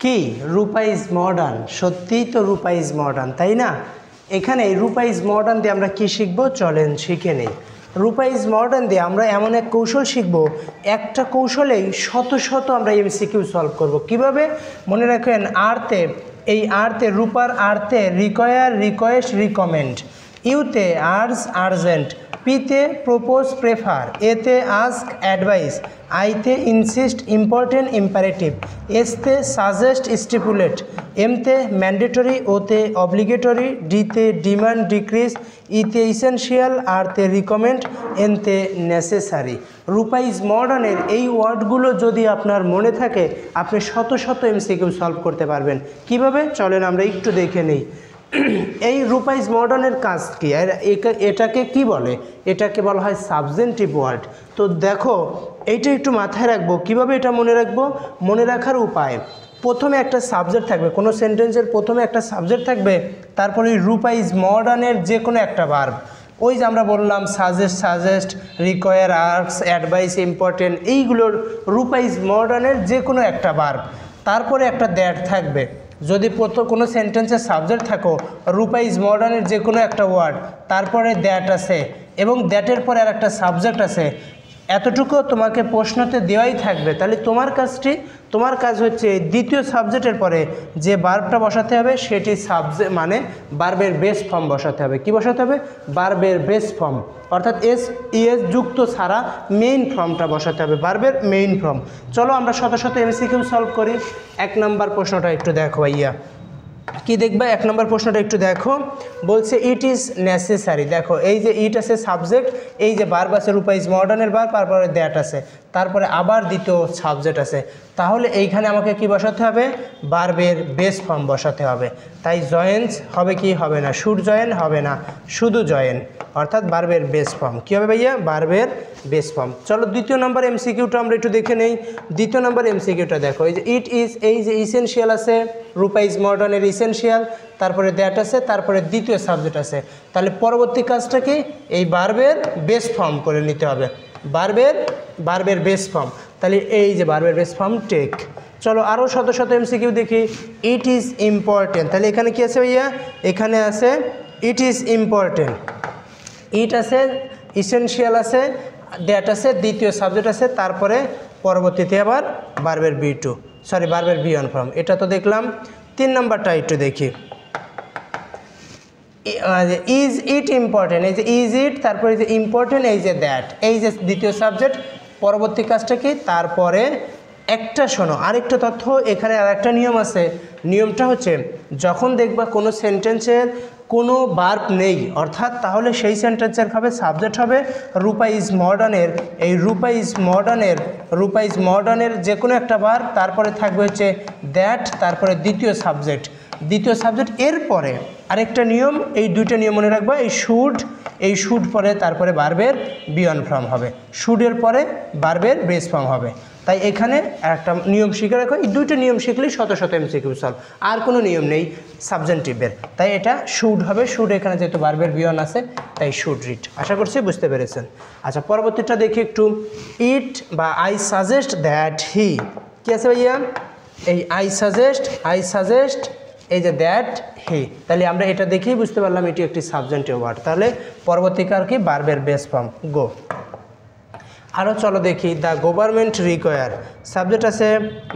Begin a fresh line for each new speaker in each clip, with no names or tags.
কি রূপা is modern, সত্যিই তো রূপা ইজ মডার্ন, তাই না? এখানে রূপা ইজ মডার্ন দিয়ে আমরা কি শিখব, চলেন শিখে নেই। রূপা ইজ মডার্ন দিয়ে আমরা এমন এক কৌশল শিখব, একটা কৌশলেই শত শত আমরা এমসিকিউ সলভ করব। কিভাবে? মনে রাখেন আর্তে, এই আর্তে রূপার আর্তে রিকোয়ার, রিকোয়েস্ট, রিকমেন্ড, ইউতে আর্জ, আর্জেন্ট, পিতে প্রপোজ, প্রেফার, এতে আস্ক, অ্যাডভাইস, আইতে ইনসিস্ট, ইম্পর্টেন্ট, ইম্পারেটিভ, এসতে সাজেস্ট, স্টিপুলেট, এমতে ম্যান্ডেটরি, ওতে অব্লিগেটরি, ডিতে ডিমান্ড, ডিক্রিজ, ইতে ইসেনশিয়াল, আরতে রিকমেন্ড, এনতে নেসেসারি। রূপা ইজ মডার্নের এই ওয়ার্ডগুলো যদি আপনার মনে থাকে আপনি শত শত এমসিকিউ সলভ করতে পারবেন। কিভাবে? চলেন আমরা একটু দেখে নিই। এই রূপা ইজ মডার্নের কাজ কি, এটাকে কি বলে? এটাকে বলা হয় সাবজেন্টিভ ওয়ার্ড। তো দেখো এইটা একটু মাথায় রাখবো। কিভাবে এটা মনে রাখবো? মনে রাখার উপায়, প্রথমে একটা সাবজেক্ট থাকবে, কোনো সেন্টেন্সের প্রথমে একটা সাবজেক্ট থাকবে, তারপরে রূপা ইজ মডার্নের যে কোনো একটা ভার্ব, ওই যে আমরা বললাম suggest, suggest, require, ask, advice, important, এইগুলোর রূপা ইজ মডার্নের যে কোনো একটা ভার্ব, তারপরে একটা দ্যাট থাকবে। যদি কোনো সেন্টেন্সের সাবজেক্ট থাকো, রূপা ইজ মডার্নের যে কোনো একটা ওয়ার্ড, তারপরে দ্যাট আছে এবং দ্যাটের পরে আর একটা সাবজেক্ট আছে, এতটুকু তোমাকে প্রশ্নতে দেওয়াই থাকবে। তাহলে তোমার কাজ হচ্ছে দ্বিতীয় সাবজেক্টের পরে যে ভার্বটা বসাতে হবে সেটি সাবজেক্ট মানে ভার্বের বেস ফর্ম বসাতে হবে। কি বসাতে হবে? ভার্বের বেস ফর্ম, অর্থাৎ এস যুক্ত ছাড়া মেইন ফর্মটা বসাতে হবে, ভার্বের মেইন ফর্ম। চলো আমরা শত শত এমসিকিউ সলভ করি। 1 নম্বর প্রশ্নটা একটু দেখো ভাইয়া, কি দেখবা? 1 নম্বর প্রশ্নটা একটু দেখো, বলছে ইট ইজ নেসেসারি। দেখো এই যে ইট আছে সাবজেক্ট, এই যে ভার্ব আছে রূপা ইজ মডার্নের ভার্ব, তারপরে দ্যাট আছে, তারপরে আবার দ্বিতীয় সাবজেক্ট আছে। তাহলে এইখানে আমাকে কি বসাতে হবে? ভার্বের বেস ফর্ম বসাতে হবে। তাই জয়েন্স হবে কি? হবে না। শুড জয়েন হবে না, শুধু জয়েন, অর্থাৎ ভার্বের বেস ফর্ম। কী হবে ভাইয়া? ভার্বের বেস ফর্ম। চলো দ্বিতীয় নম্বর এমসিকিউটা আমরা একটু দেখে নেই। দ্বিতীয় নম্বর এমসিকিউটা দেখো, এই যে ইট ইজ, এই যে ইসেনশিয়াল আছে, রূপা ইজ মডার্নের ইসেনশিয়াল, তারপরে দ্যাট আছে, তারপরে দ্বিতীয় সাবজেক্ট আছে। তাহলে পরবর্তী কাজটা কি? এই ভার্বের বেস ফর্ম করে নিতে হবে, ভার্বের বেস ফর্ম। তাহলে এই যে ভার্বের বেস ফর্ম টেক। চলো আরও শত শত এমসিকিউ দেখি। ইট ইজ ইম্পর্টেন্ট, তাহলে এখানে কি আছে ভাইয়া? এখানে আছে ইট ইজ ইম্পর্টেন্ট, ইট আছে, ইসেনশিয়াল আছে, দ্যাট আছে, দ্বিতীয় সাবজেক্ট আছে, তারপরে পরবর্তীতে আবার ভার্বের ভার্বের বি1 ফর্ম। এটা তো দেখলাম। 3 নম্বরটা একটু দেখি। ইজ ইট ইম্পর্টেন্ট, এই যে ইজ ইট, তারপরে যে ইম্পর্টেন্ট, এই যে দ্যাট, এই যে দ্বিতীয় সাবজেক্ট, পরবর্তী কাজটা কি? তারপরে একটা শোনো আরেকটা তথ্য, এখানে আর একটা নিয়ম আছে। নিয়মটা হচ্ছে যখন দেখবা কোনো সেন্টেন্সের কোনো ভার্ব নেই, অর্থাৎ তাহলে সেই সেন্টেন্সের হবে সাবজেক্ট হবে রূপা ইজ মডার্নের, এই রূপা ইজ মডার্নের যে কোনো একটা ভার্ব, তারপরে থাকবে হচ্ছে দ্যাট, তারপরে দ্বিতীয় সাবজেক্ট, এরপরে আরেকটা নিয়ম, এই দুইটা নিয়ম মনে রাখবা। এই শুড পরে তারপরে ভার্বের বি1 ফর্ম হবে, শুডের পরে ভার্বের বেস ফর্ম হবে। তাই এখানে একটা নিয়ম শিখে রাখো, এই দুইটা নিয়ম শিখলেই শত শত এমসিকিউ সলভ। আর কোনো নিয়ম নেই সাবজেন্টিভের, তাই এটা শুড হবে। শুড এখানে যেহেতু ভার্বের বি1 আছে তাই শুড রিড। আশা করছি বুঝতে পেরেছেন। আচ্ছা পরবর্তীটা দেখি একটু। ইট বা আই সাজেস্ট দ্যাট হি, কী আছে ভাইয়া? এই আই সাজেস্ট, এই যে দ্যাট হি, তাহলে আমরা এটা দেখেই বুঝতে পারলাম এটি একটি সাবজেন্টিভ ওয়ার্ড। তাহলে পরবর্তীকার কি? ভার্বের বেস ফর্ম গো। আরও চলো দেখি। দ্য গভর্নমেন্ট রিকোয়ার, সাবজেক্ট আছে,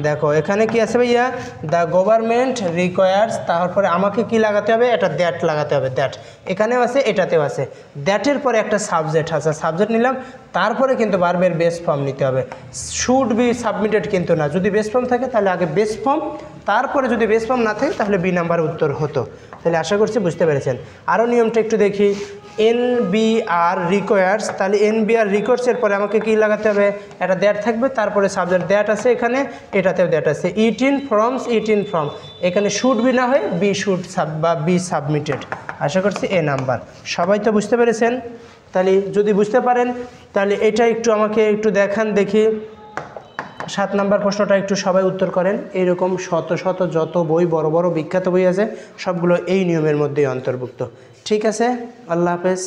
দেখো এখানে কি আছে ভাইয়া? দ্য গভর্নমেন্ট রিকোয়ার্স, তারপরে আমাকে কি লাগাতে হবে? এটা দ্যাট লাগাতে হবে, দ্যাট এখানেও আছে, এটাতেও আছে। দ্যাটের পরে একটা সাবজেক্ট আছে, সাবজেক্ট নিলাম, তারপরে কিন্তু ভার্বের বেস ফর্ম নিতে হবে। শুড বি সাবমিটেড কিন্তু না, যদি বেস ফর্ম থাকে তাহলে আগে বেস ফর্ম, তারপরে যদি বেস ফর্ম না থাকে তাহলে বি নাম্বার উত্তর হতো। তাহলে আশা করছি বুঝতে পেরেছেন। আরও নিয়মটা একটু দেখি। NBR রিকোয়ার্স, তাহলে NBR রিকোয়ার্সের পরে আমাকে কি লাগাতে হবে? একটা দ্যাট থাকবে, তারপরে সাবজেক্ট দ্যাট আছে, এখানে এটাতেও দ্যাট আছে। ইট ইন ফ্রম, এখানে শুড বি না হয়ে বি শুড বা বি সাবমিটেড। আশা করছি এ নাম্বার। সবাই তো বুঝতে পেরেছেন? তাহলে যদি বুঝতে পারেন তাহলে এটা একটু আমাকে একটু দেখান দেখি। 7 নম্বর প্রশ্নটা একটু সবাই উত্তর করেন। এইরকম শত শত যত বই, বড় বড় বিখ্যাত বই আছে, সবগুলো এই নিয়মের মধ্যেই অন্তর্ভুক্ত। ঠিক আছে, আল্লাহ হাফেজ।